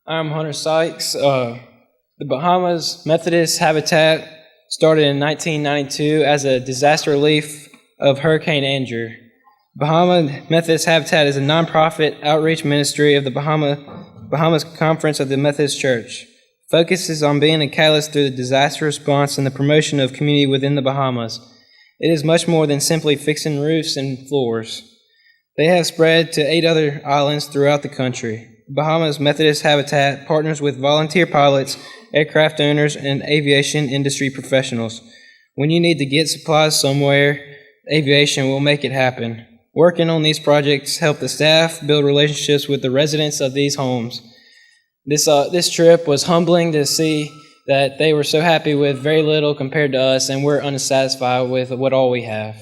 I'm Hunter Sykes. The Bahamas Methodist Habitat started in 1992 as a disaster relief of Hurricane Andrew. Bahama Methodist Habitat is a nonprofit outreach ministry of the Bahamas Conference of the Methodist Church. Focuses on being a catalyst through the disaster response and the promotion of community within the Bahamas. It is much more than simply fixing roofs and floors. They have spread to 8 other islands throughout the country. Bahamas Methodist Habitat partners with volunteer pilots, aircraft owners, and aviation industry professionals. When you need to get supplies somewhere, aviation will make it happen. Working on these projects help the staff build relationships with the residents of these homes. This trip was humbling to see that they were so happy with very little compared to us, and we're unsatisfied with what all we have.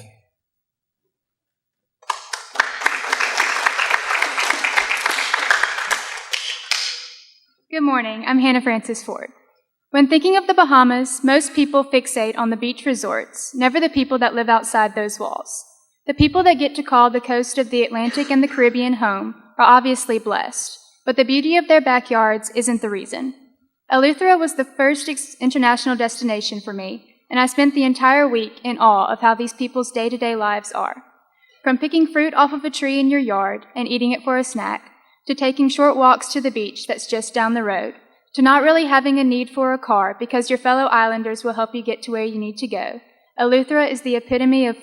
Good morning, I'm Hannah Francis Ford. When thinking of the Bahamas, most people fixate on the beach resorts, never the people that live outside those walls. The people that get to call the coast of the Atlantic and the Caribbean home are obviously blessed, but the beauty of their backyards isn't the reason. Eleuthera was the first international destination for me, and I spent the entire week in awe of how these people's day-to-day lives are. From picking fruit off of a tree in your yard and eating it for a snack, to taking short walks to the beach that's just down the road, to not really having a need for a car because your fellow islanders will help you get to where you need to go. Eleuthera is the epitome of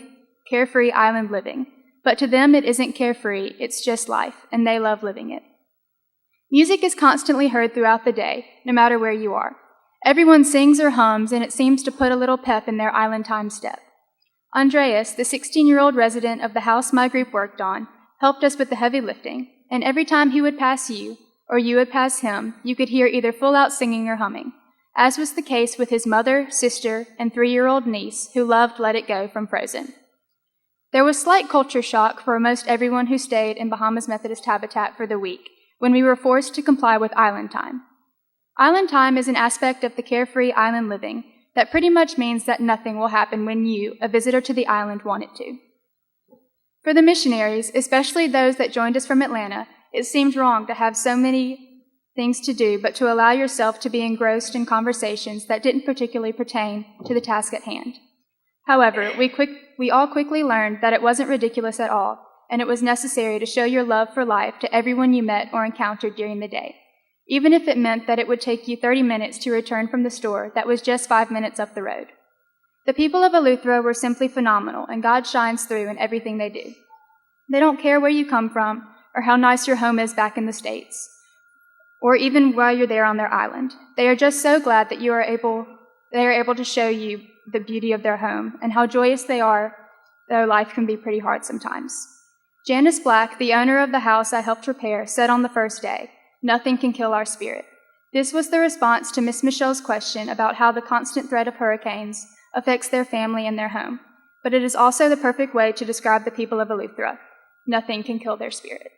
carefree island living, but to them it isn't carefree, it's just life, and they love living it. Music is constantly heard throughout the day, no matter where you are. Everyone sings or hums, and it seems to put a little pep in their island time step. Andreas, the 16-year-old resident of the house my group worked on, helped us with the heavy lifting, and every time he would pass you, or you would pass him, you could hear either full-out singing or humming, as was the case with his mother, sister, and 3-year-old niece, who loved Let It Go from Frozen. There was slight culture shock for most everyone who stayed in Bahamas Methodist Habitat for the week, when we were forced to comply with island time. Island time is an aspect of the carefree island living that pretty much means that nothing will happen when you, a visitor to the island, want it to. For the missionaries, especially those that joined us from Atlanta, it seemed wrong to have so many things to do, but to allow yourself to be engrossed in conversations that didn't particularly pertain to the task at hand. However, we all quickly learned that it wasn't ridiculous at all, and it was necessary to show your love for life to everyone you met or encountered during the day, even if it meant that it would take you 30 minutes to return from the store that was just 5 minutes up the road. The people of Eleuthera were simply phenomenal, and God shines through in everything they do. They don't care where you come from or how nice your home is back in the States, or even while you're there on their island. They are just so glad that they are able to show you the beauty of their home and how joyous they are. Their life can be pretty hard sometimes. Janice Black, the owner of the house I helped repair, said on the first day, "Nothing can kill our spirit." This was the response to Miss Michelle's question about how the constant threat of hurricanes affects their family and their home, but it is also the perfect way to describe the people of Eleuthera. Nothing can kill their spirit.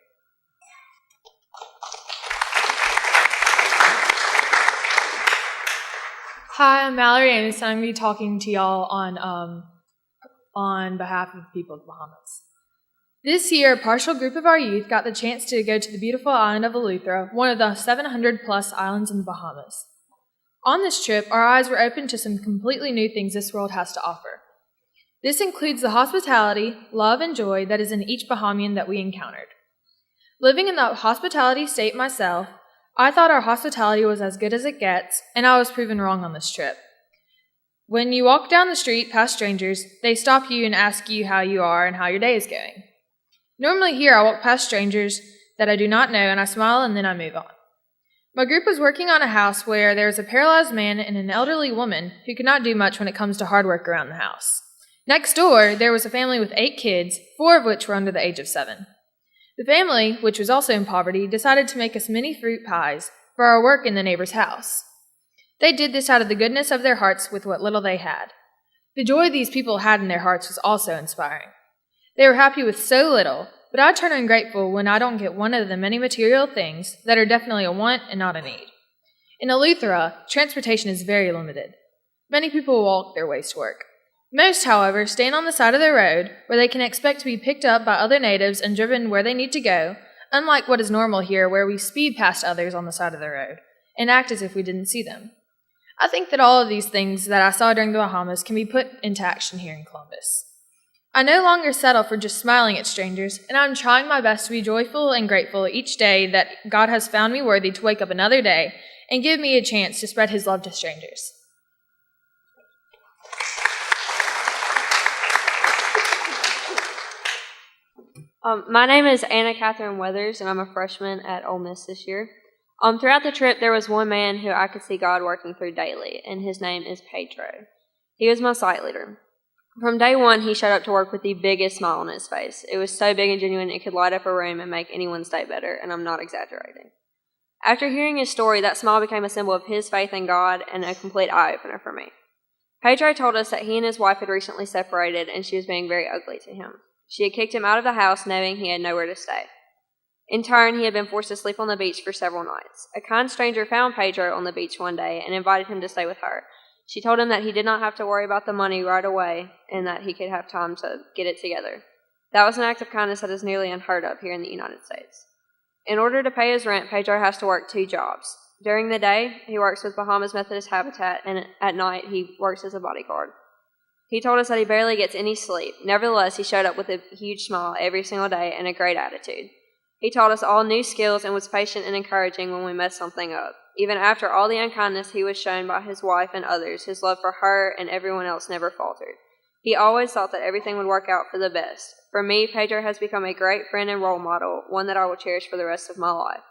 Hi, I'm Mallory Anderson. I'm going to be talking to y'all on behalf of the people of the Bahamas. This year, a partial group of our youth got the chance to go to the beautiful island of Eleuthera, one of the 700-plus islands in the Bahamas. On this trip, our eyes were opened to some completely new things this world has to offer. This includes the hospitality, love, and joy that is in each Bahamian that we encountered. Living in the hospitality state myself, I thought our hospitality was as good as it gets, and I was proven wrong on this trip. When you walk down the street past strangers, they stop you and ask you how you are and how your day is going. Normally here, I walk past strangers that I do not know, and I smile and then I move on. My group was working on a house where there was a paralyzed man and an elderly woman who could not do much when it comes to hard work around the house. Next door, there was a family with 8 kids, 4 of which were under the age of 7. The family, which was also in poverty, decided to make us mini fruit pies for our work in the neighbor's house. They did this out of the goodness of their hearts with what little they had. The joy these people had in their hearts was also inspiring. They were happy with so little, but I turn ungrateful when I don't get one of the many material things that are definitely a want and not a need. In Eleuthera, transportation is very limited. Many people walk their ways to work. Most, however, stand on the side of the road where they can expect to be picked up by other natives and driven where they need to go, unlike what is normal here, where we speed past others on the side of the road and act as if we didn't see them. I think that all of these things that I saw during the Bahamas can be put into action here in Columbus. I no longer settle for just smiling at strangers, and I'm trying my best to be joyful and grateful each day that God has found me worthy to wake up another day and give me a chance to spread His love to strangers. My name is Anna Catherine Weathers, and I'm a freshman at Ole Miss this year. Throughout the trip, there was one man who I could see God working through daily, and his name is Pedro. He was my site leader. From day one, he showed up to work with the biggest smile on his face. It was so big and genuine, it could light up a room and make anyone's day better, and I'm not exaggerating. After hearing his story, that smile became a symbol of his faith in God and a complete eye-opener for me. Pedro told us that he and his wife had recently separated, and she was being very ugly to him. She had kicked him out of the house, knowing he had nowhere to stay. In turn, he had been forced to sleep on the beach for several nights. A kind stranger found Pedro on the beach one day and invited him to stay with her. She told him that he did not have to worry about the money right away and that he could have time to get it together. That was an act of kindness that is nearly unheard of here in the United States. In order to pay his rent, Pedro has to work 2 jobs. During the day, he works with Bahamas Methodist Habitat, and at night, he works as a bodyguard. He told us that he barely gets any sleep. Nevertheless, he showed up with a huge smile every single day and a great attitude. He taught us all new skills and was patient and encouraging when we messed something up. Even after all the unkindness he was shown by his wife and others, his love for her and everyone else never faltered. He always thought that everything would work out for the best. For me, Pedro has become a great friend and role model, one that I will cherish for the rest of my life.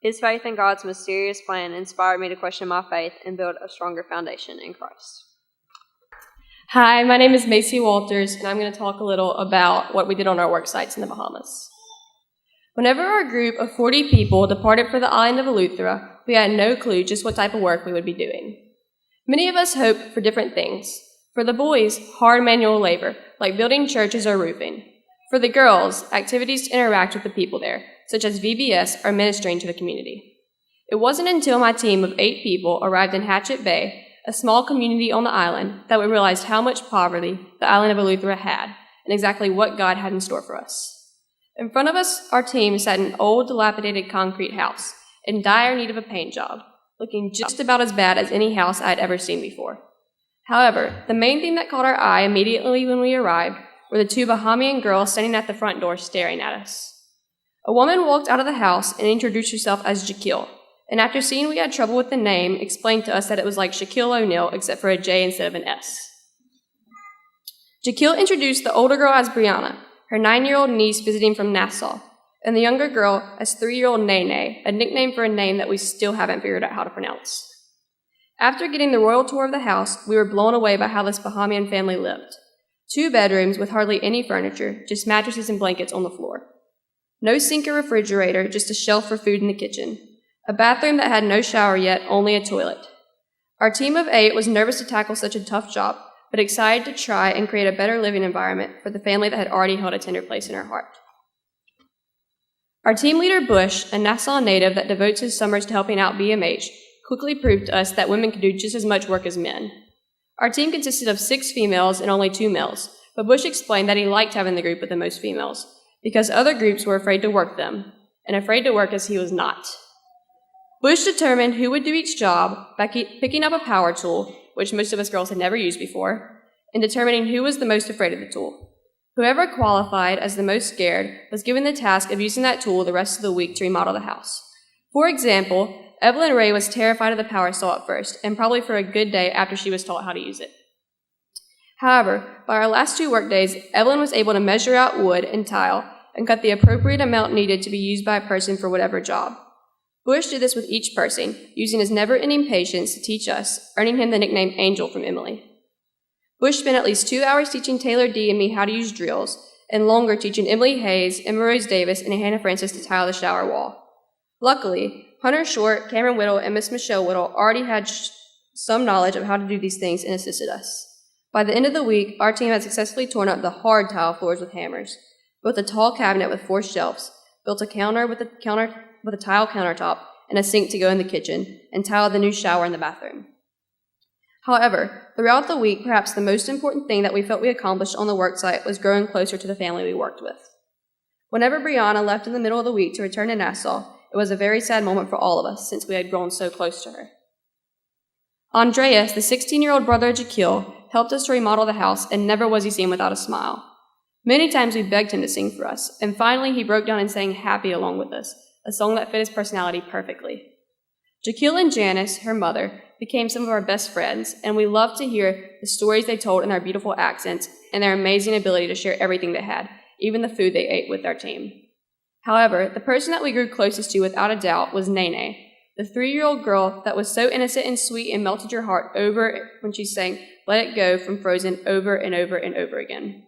His faith in God's mysterious plan inspired me to question my faith and build a stronger foundation in Christ. Hi, my name is Macy Walters, and I'm going to talk a little about what we did on our work sites in the Bahamas. Whenever our group of 40 people departed for the island of Eleuthera, we had no clue just what type of work we would be doing. Many of us hoped for different things. For the boys, hard manual labor, like building churches or roofing. For the girls, activities to interact with the people there, such as VBS or ministering to the community. It wasn't until my team of 8 people arrived in Hatchet Bay, a small community on the island, that we realized how much poverty the island of Eleuthera had and exactly what God had in store for us. In front of us, our team sat in an old, dilapidated concrete house in dire need of a paint job, looking just about as bad as any house I had ever seen before. However, the main thing that caught our eye immediately when we arrived were the 2 Bahamian girls standing at the front door staring at us. A woman walked out of the house and introduced herself as Jaquil, and after seeing we had trouble with the name, explained to us that it was like Shaquille O'Neal except for a J instead of an S. Jaquil introduced the older girl as Brianna, her 9-year-old niece visiting from Nassau, and the younger girl as 3-year-old Nene, a nickname for a name that we still haven't figured out how to pronounce. After getting the royal tour of the house, we were blown away by how this Bahamian family lived. 2 bedrooms with hardly any furniture, just mattresses and blankets on the floor. No sink or refrigerator, just a shelf for food in the kitchen. A bathroom that had no shower yet, only a toilet. Our team of 8 was nervous to tackle such a tough job, but excited to try and create a better living environment for the family that had already held a tender place in our heart. Our team leader, Bush, a Nassau native that devotes his summers to helping out BMH, quickly proved to us that women could do just as much work as men. Our team consisted of 6 females and only 2 males, but Bush explained that he liked having the group with the most females, because other groups were afraid to work them, and afraid to work as he was not. Bush determined who would do each job by picking up a power tool, which most of us girls had never used before, and determining who was the most afraid of the tool. Whoever qualified as the most scared was given the task of using that tool the rest of the week to remodel the house. For example, Evelyn Ray was terrified of the power saw at first, and probably for a good day after she was taught how to use it. However, by our last 2 work days, Evelyn was able to measure out wood and tile and cut the appropriate amount needed to be used by a person for whatever job. Bush did this with each person, using his never-ending patience to teach us, earning him the nickname Angel from Emily. Bush spent at least 2 hours teaching Taylor D. and me how to use drills, and longer teaching Emily Hayes, Emma Rose Davis, and Hannah Francis to tile the shower wall. Luckily, Hunter Short, Cameron Whittle, and Miss Michelle Whittle already had some knowledge of how to do these things and assisted us. By the end of the week, our team had successfully torn up the hard tile floors with hammers, built a tall cabinet with 4 shelves, built a counter with a tile countertop and a sink to go in the kitchen, and tiled the new shower in the bathroom. However, throughout the week, perhaps the most important thing that we felt we accomplished on the work site was growing closer to the family we worked with. Whenever Brianna left in the middle of the week to return to Nassau, it was a very sad moment for all of us since we had grown so close to her. Andreas, the 16-year-old brother of Jaquil, helped us to remodel the house, and never was he seen without a smile. Many times we begged him to sing for us, and finally he broke down and sang Happy along with us, a song that fit his personality perfectly. Jaquil and Janice, her mother, became some of our best friends, and we loved to hear the stories they told in their beautiful accents and their amazing ability to share everything they had, even the food they ate with their team. However, the person that we grew closest to without a doubt was Nene, the 3-year-old girl that was so innocent and sweet and melted your heart over when she sang Let It Go from Frozen over and over and over again.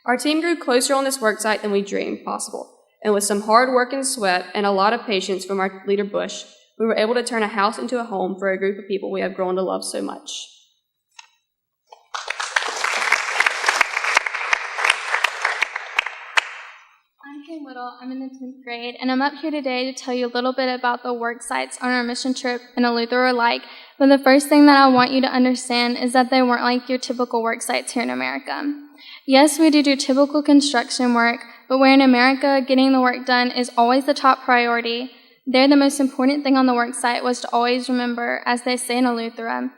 Our team grew closer on this worksite than we dreamed possible, and with some hard work and sweat and a lot of patience from our leader Bush, we were able to turn a house into a home for a group of people we have grown to love so much. I'm Kay Whittle. I'm in the 10th grade, and I'm up here today to tell you a little bit about the work sites on our mission trip and Eleuthera are like. But the first thing that I want you to understand is that they weren't like your typical work sites here in America. Yes, we do typical construction work, but where in America, getting the work done is always the top priority. There, the most important thing on the work site was to always remember, as they say in Eleuthera,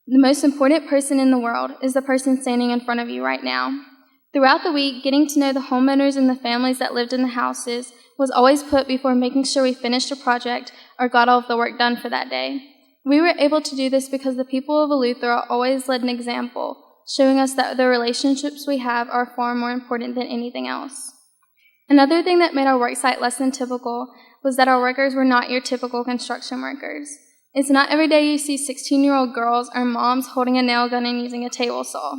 the most important person in the world is the person standing in front of you right now. Throughout the week, getting to know the homeowners and the families that lived in the houses was always put before making sure we finished a project or got all of the work done for that day. We were able to do this because the people of Eleuthera always led an example, showing us that the relationships we have are far more important than anything else. Another thing that made our worksite less than typical was that our workers were not your typical construction workers. It's not every day you see 16-year-old girls or moms holding a nail gun and using a table saw.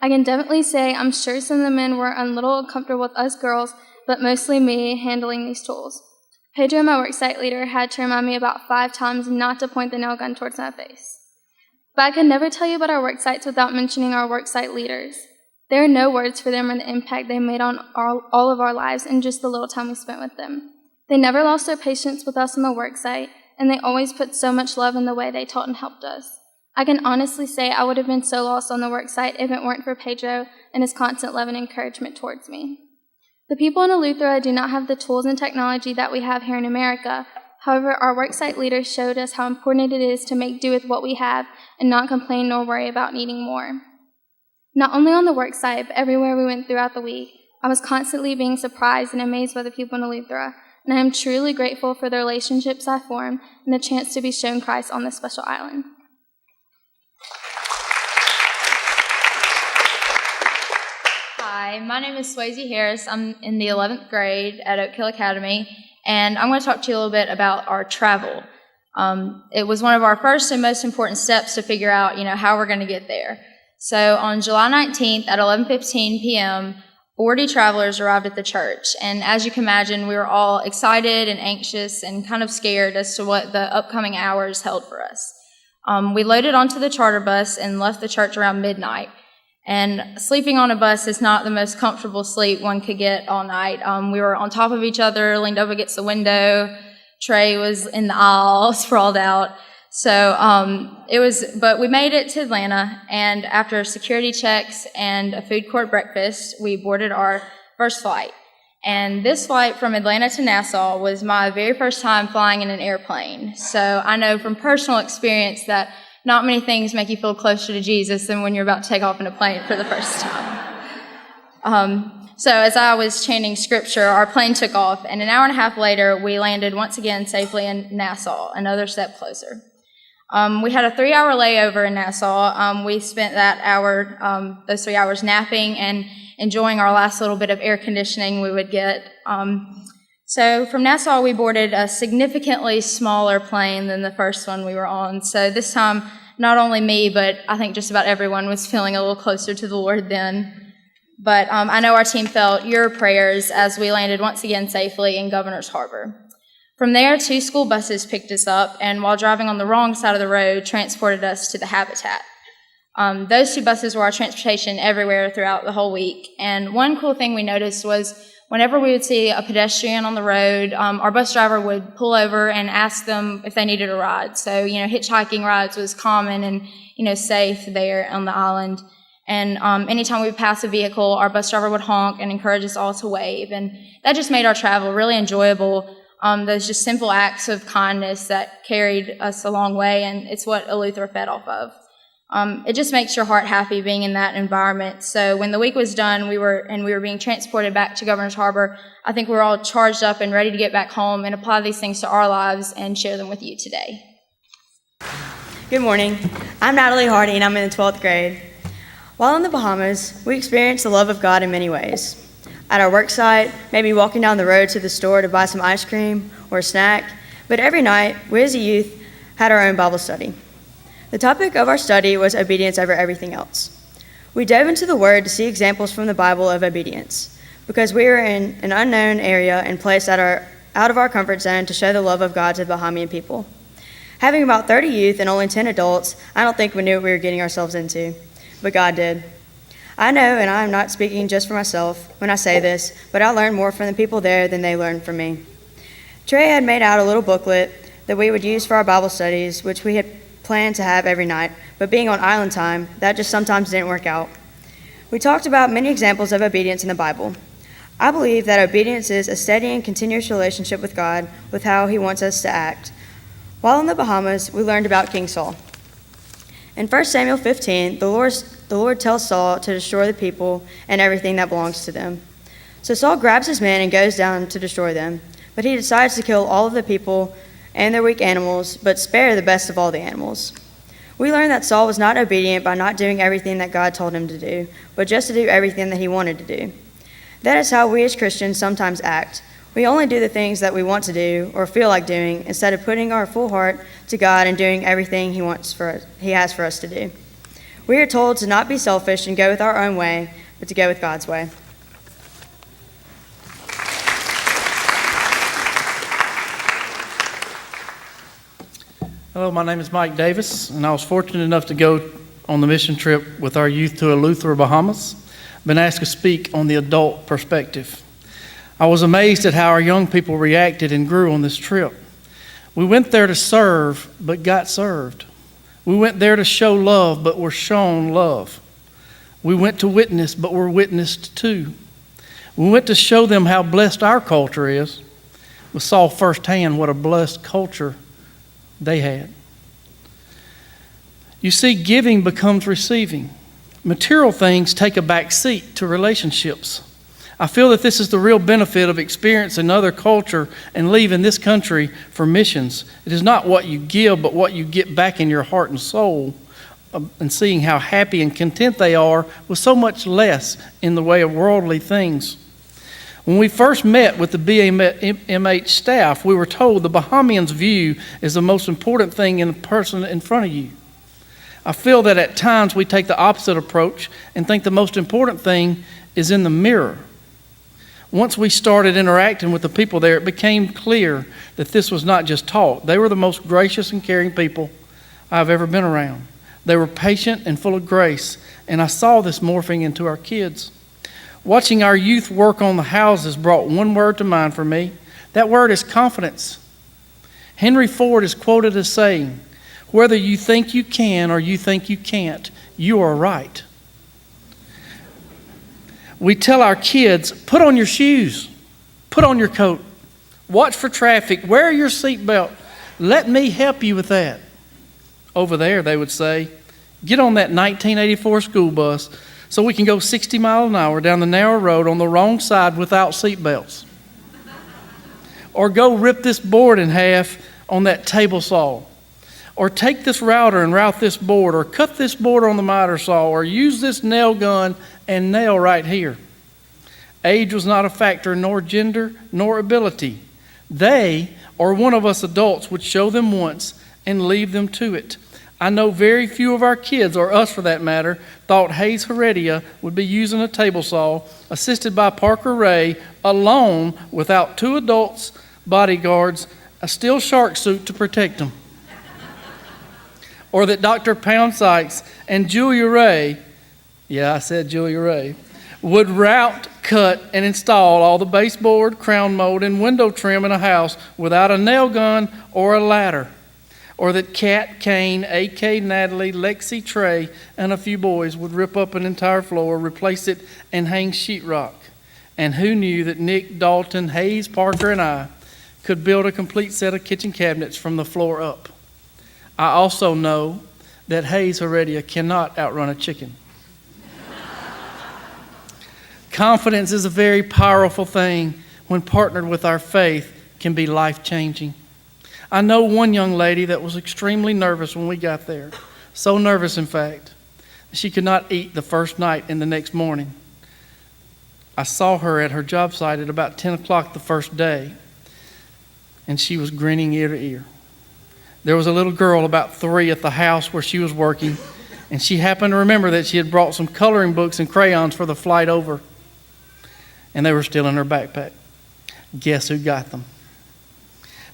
I can definitely say I'm sure some of the men were a little uncomfortable with us girls, but mostly me handling these tools. Pedro, my worksite leader, had to remind me about 5 times not to point the nail gun towards my face. But I could never tell you about our worksites without mentioning our worksite leaders. There are no words for them or the impact they made on all of our lives in just the little time we spent with them. They never lost their patience with us on the worksite, and they always put so much love in the way they taught and helped us. I can honestly say I would have been so lost on the worksite if it weren't for Pedro and his constant love and encouragement towards me. The people in Eleuthera do not have the tools and technology that we have here in America. However, our worksite leaders showed us how important it is to make do with what we have and not complain nor worry about needing more. Not only on the worksite, but everywhere we went throughout the week, I was constantly being surprised and amazed by the people in Eleuthera, and I am truly grateful for the relationships I formed and the chance to be shown Christ on this special island. Hi, my name is Swayze Harris. I'm in the 11th grade at Oak Hill Academy, and I'm going to talk to you a little bit about our travel. It was one of our first and most important steps to figure out, how we're going to get there. So on July 19th at 11:15 p.m., 40 travelers arrived at the church, and as you can imagine, we were all excited and anxious and kind of scared as to what the upcoming hours held for us. We loaded onto the charter bus and left the church around midnight. And sleeping on a bus is not the most comfortable sleep one could get all night. We were on top of each other, leaned up against the window. Trey was in the aisle, sprawled out. But we made it to Atlanta, and after security checks and a food court breakfast, we boarded our first flight. And this flight from Atlanta to Nassau was my very first time flying in an airplane. So I know from personal experience that not many things make you feel closer to Jesus than when you're about to take off in a plane for the first time. So as I was chanting scripture, our plane took off, and an hour and a half later, we landed once again safely in Nassau, another step closer. We had a 3-hour layover in Nassau. We spent those 3 hours napping and enjoying our last little bit of air conditioning we would get. So from Nassau, we boarded a significantly smaller plane than the first one we were on. So this time, not only me, but I think just about everyone was feeling a little closer to the Lord then. But I know our team felt your prayers as we landed once again safely in Governor's Harbor. From there, 2 school buses picked us up, and while driving on the wrong side of the road, transported us to the Habitat. Those 2 buses were our transportation everywhere throughout the whole week. And one cool thing we noticed was whenever we would see a pedestrian on the road, our bus driver would pull over and ask them if they needed a ride. So, hitchhiking rides was common and, safe there on the island. And anytime we pass a vehicle, our bus driver would honk and encourage us all to wave. And that just made our travel really enjoyable. Those just simple acts of kindness that carried us a long way, and it's what Eleuthera fed off of. It just makes your heart happy being in that environment. So when the week was done, we were being transported back to Governor's Harbor, I think we were all charged up and ready to get back home and apply these things to our lives and share them with you today. Good morning. I'm Natalie Hardy, and I'm in the 12th grade. While in the Bahamas, we experienced the love of God in many ways. At our work site, maybe walking down the road to the store to buy some ice cream or a snack, but every night, we as a youth had our own Bible study. The topic of our study was obedience over everything else. We dove into the Word to see examples from the Bible of obedience, because we were in an unknown area and placed out of our comfort zone to show the love of God to the Bahamian people. Having about 30 youth and only 10 adults, I don't think we knew what we were getting ourselves into, but God did. I know, and I am not speaking just for myself when I say this, but I learned more from the people there than they learned from me. Trey had made out a little booklet that we would use for our Bible studies, which we had planned to have every night, but being on island time, that just sometimes didn't work out. We talked about many examples of obedience in the Bible. I believe that obedience is a steady and continuous relationship with God, with how He wants us to act. While in the Bahamas, we learned about King Saul. In 1 Samuel 15, the Lord tells Saul to destroy the people and everything that belongs to them. So Saul grabs his men and goes down to destroy them, but he decides to kill all of the people and their weak animals, but spare the best of all the animals. We learn that Saul was not obedient by not doing everything that God told him to do, but just to do everything that he wanted to do. That is how we as Christians sometimes act. We only do the things that we want to do or feel like doing instead of putting our full heart to God and doing everything He has for us to do. We are told to not be selfish and go with our own way, but to go with God's way. Hello, my name is Mike Davis, and I was fortunate enough to go on the mission trip with our youth to Eleuthera, Bahamas. I've been asked to speak on the adult perspective. I was amazed at how our young people reacted and grew on this trip. We went there to serve, but got served. We went there to show love, but were shown love. We went to witness, but were witnessed to. We went to show them how blessed our culture is. We saw firsthand what a blessed culture they had. You see, giving becomes receiving. Material things take a back seat to relationships. I feel that this is the real benefit of experiencing another culture and leaving this country for missions. It is not what you give, but what you get back in your heart and soul, and seeing how happy and content they are with so much less in the way of worldly things. When we first met with the BMH staff, we were told the Bahamians' view is the most important thing in the person in front of you. I feel that at times we take the opposite approach and think the most important thing is in the mirror. Once we started interacting with the people there, it became clear that this was not just talk. They were the most gracious and caring people I've ever been around. They were patient and full of grace, and I saw this morphing into our kids. Watching our youth work on the houses brought one word to mind for me. That word is confidence. Henry Ford is quoted as saying, "Whether you think you can or you think you can't, you are right." We tell our kids, put on your shoes, put on your coat, watch for traffic, wear your seatbelt. Let me help you with that. Over there, they would say, get on that 1984 school bus so we can go 60 miles an hour down the narrow road on the wrong side without seatbelts. Or go rip this board in half on that table saw. Or take this router and route this board, or cut this board on the miter saw, or use this nail gun and nail right here. Age was not a factor, nor gender, nor ability. They, or one of us adults, would show them once and leave them to it. I know very few of our kids, or us for that matter, thought Hayes Heredia would be using a table saw, assisted by Parker Ray, alone, without two adults, bodyguards, a steel shark suit to protect them. Or that Dr. Pound Sykes and Julia Ray, yeah, I said Julia Ray, would route, cut, and install all the baseboard, crown mold, and window trim in a house without a nail gun or a ladder. Or that Kat, Kane, A.K., Natalie, Lexi, Trey, and a few boys would rip up an entire floor, replace it, and hang sheetrock. And who knew that Nick, Dalton, Hayes, Parker, and I could build a complete set of kitchen cabinets from the floor up. I also know that Hayes Heredia cannot outrun a chicken. Confidence is a very powerful thing when partnered with our faith, can be life-changing. I know one young lady that was extremely nervous when we got there. So nervous, in fact, she could not eat the first night and the next morning. I saw her at her job site at about 10 o'clock the first day, and she was grinning ear to ear. There was a little girl about 3 at the house where she was working, and she happened to remember that she had brought some coloring books and crayons for the flight over, and they were still in her backpack. Guess who got them?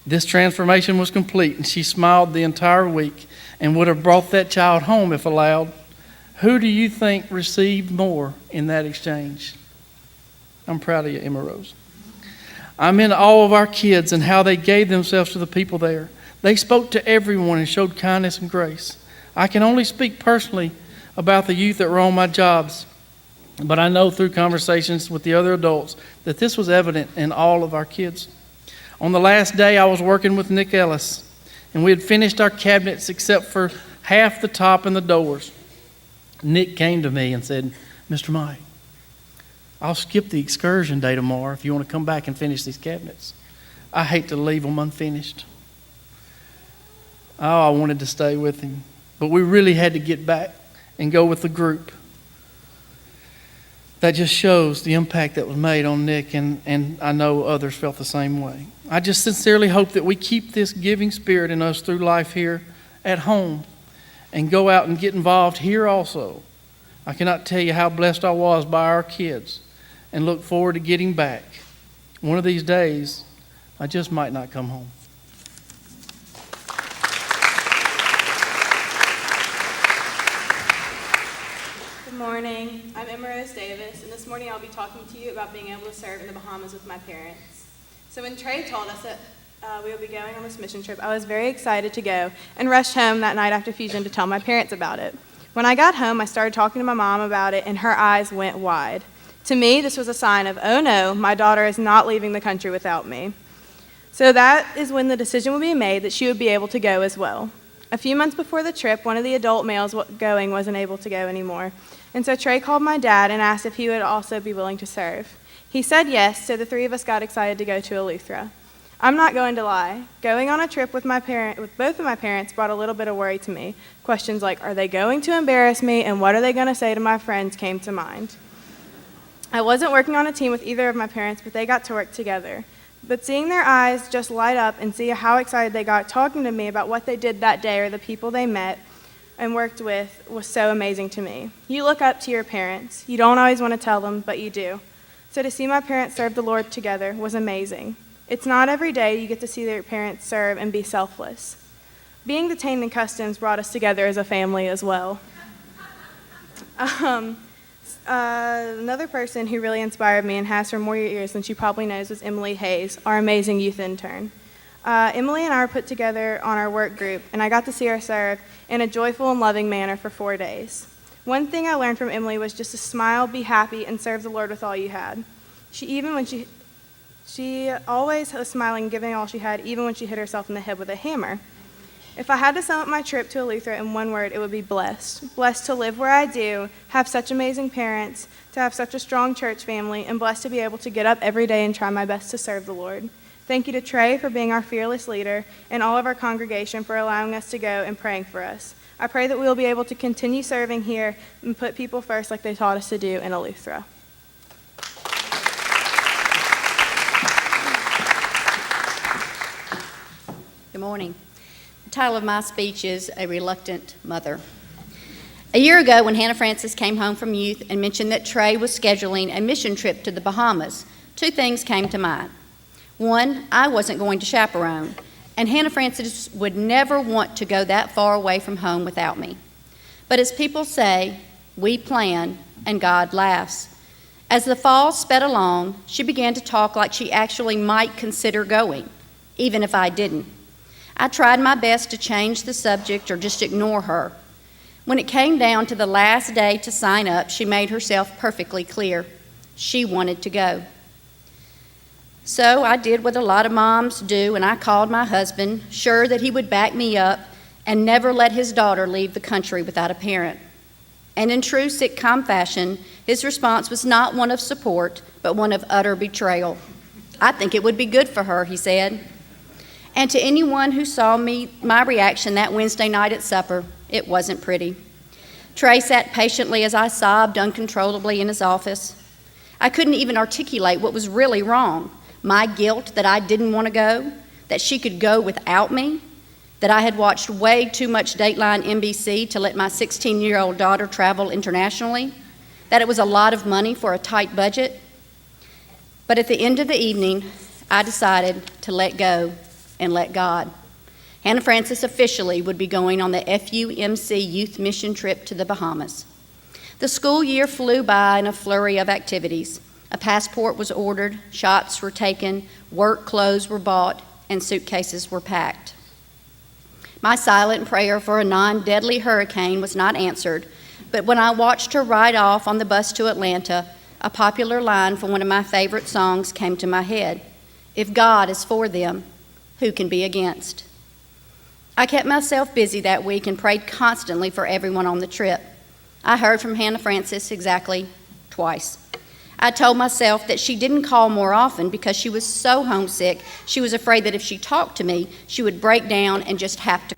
This transformation was complete, and she smiled the entire week and would have brought that child home if allowed. Who do you think received more in that exchange? I'm proud of you, Emma Rose. I'm in awe of our kids and how they gave themselves to the people there. They spoke to everyone and showed kindness and grace. I can only speak personally about the youth that were on my jobs, but I know through conversations with the other adults that this was evident in all of our kids. On the last day, I was working with Nick Ellis, and we had finished our cabinets except for half the top and the doors. Nick came to me and said, "Mr. Mike, I'll skip the excursion day tomorrow if you want to come back and finish these cabinets. I hate to leave them unfinished." Oh, I wanted to stay with him, but we really had to get back and go with the group. That just shows the impact that was made on Nick, and I know others felt the same way. I just sincerely hope that we keep this giving spirit in us through life here at home and go out and get involved here also. I cannot tell you how blessed I was by our kids and look forward to getting back. One of these days, I just might not come home. Good morning. I'm Emma Rose Davis, and this morning I'll be talking to you about being able to serve in the Bahamas with my parents. So when Trey told us that we would be going on this mission trip, I was very excited to go and rushed home that night after Fusion to tell my parents about it. When I got home, I started talking to my mom about it, and her eyes went wide. To me, this was a sign of, oh no, my daughter is not leaving the country without me. So that is when the decision would be made that she would be able to go as well. A few months before the trip, one of the adult males going wasn't able to go anymore. And so Trey called my dad and asked if he would also be willing to serve. He said yes, so the 3 of us got excited to go to Eleuthera. I'm not going to lie. Going on a trip with both of my parents brought a little bit of worry to me. Questions like, are they going to embarrass me, and what are they going to say to my friends came to mind. I wasn't working on a team with either of my parents, but they got to work together. But seeing their eyes just light up and see how excited they got talking to me about what they did that day or the people they met and worked with was so amazing to me. You look up to your parents. You don't always want to tell them, but you do. So to see my parents serve the Lord together was amazing. It's not every day you get to see their parents serve and be selfless. Being detained in customs brought us together as a family as well. Another person who really inspired me and has for more years than she probably knows was Emily Hayes, our amazing youth intern. Emily and I were put together on our work group, and I got to see her serve in a joyful and loving manner for 4 days. One thing I learned from Emily was just to smile, be happy, and serve the Lord with all you had. She always was smiling, giving all she had, even when she hit herself in the head with a hammer. If I had to sum up my trip to Eleuthera in one word, it would be blessed. Blessed to live where I do, have such amazing parents, to have such a strong church family, and blessed to be able to get up every day and try my best to serve the Lord. Thank you to Trey for being our fearless leader and all of our congregation for allowing us to go and praying for us. I pray that we will be able to continue serving here and put people first like they taught us to do in Eleuthera. Good morning. The title of my speech is A Reluctant Mother. A year ago, when Hannah Francis came home from youth and mentioned that Trey was scheduling a mission trip to the Bahamas, 2 things came to mind. One, I wasn't going to chaperone, and Hannah Francis would never want to go that far away from home without me. But as people say, we plan and God laughs. As the fall sped along, she began to talk like she actually might consider going, even if I didn't. I tried my best to change the subject or just ignore her. When it came down to the last day to sign up, she made herself perfectly clear. She wanted to go. So I did what a lot of moms do, and I called my husband, sure that he would back me up and never let his daughter leave the country without a parent. And in true sitcom fashion, his response was not one of support, but one of utter betrayal. I think it would be good for her, he said. And to anyone who saw my reaction that Wednesday night at supper, it wasn't pretty. Trey sat patiently as I sobbed uncontrollably in his office. I couldn't even articulate what was really wrong. My guilt that I didn't want to go, that she could go without me, that I had watched way too much Dateline NBC to let my 16-year-old daughter travel internationally, that it was a lot of money for a tight budget. But at the end of the evening, I decided to let go and let God. Hannah Francis officially would be going on the FUMC youth mission trip to the Bahamas. The school year flew by in a flurry of activities. A passport was ordered, shots were taken, work clothes were bought, and suitcases were packed. My silent prayer for a non-deadly hurricane was not answered, but when I watched her ride off on the bus to Atlanta, a popular line from one of my favorite songs came to my head. If God is for them, who can be against? I kept myself busy that week and prayed constantly for everyone on the trip. I heard from Hannah Francis exactly twice. I told myself that she didn't call more often because she was so homesick, she was afraid that if she talked to me, she would break down and just have to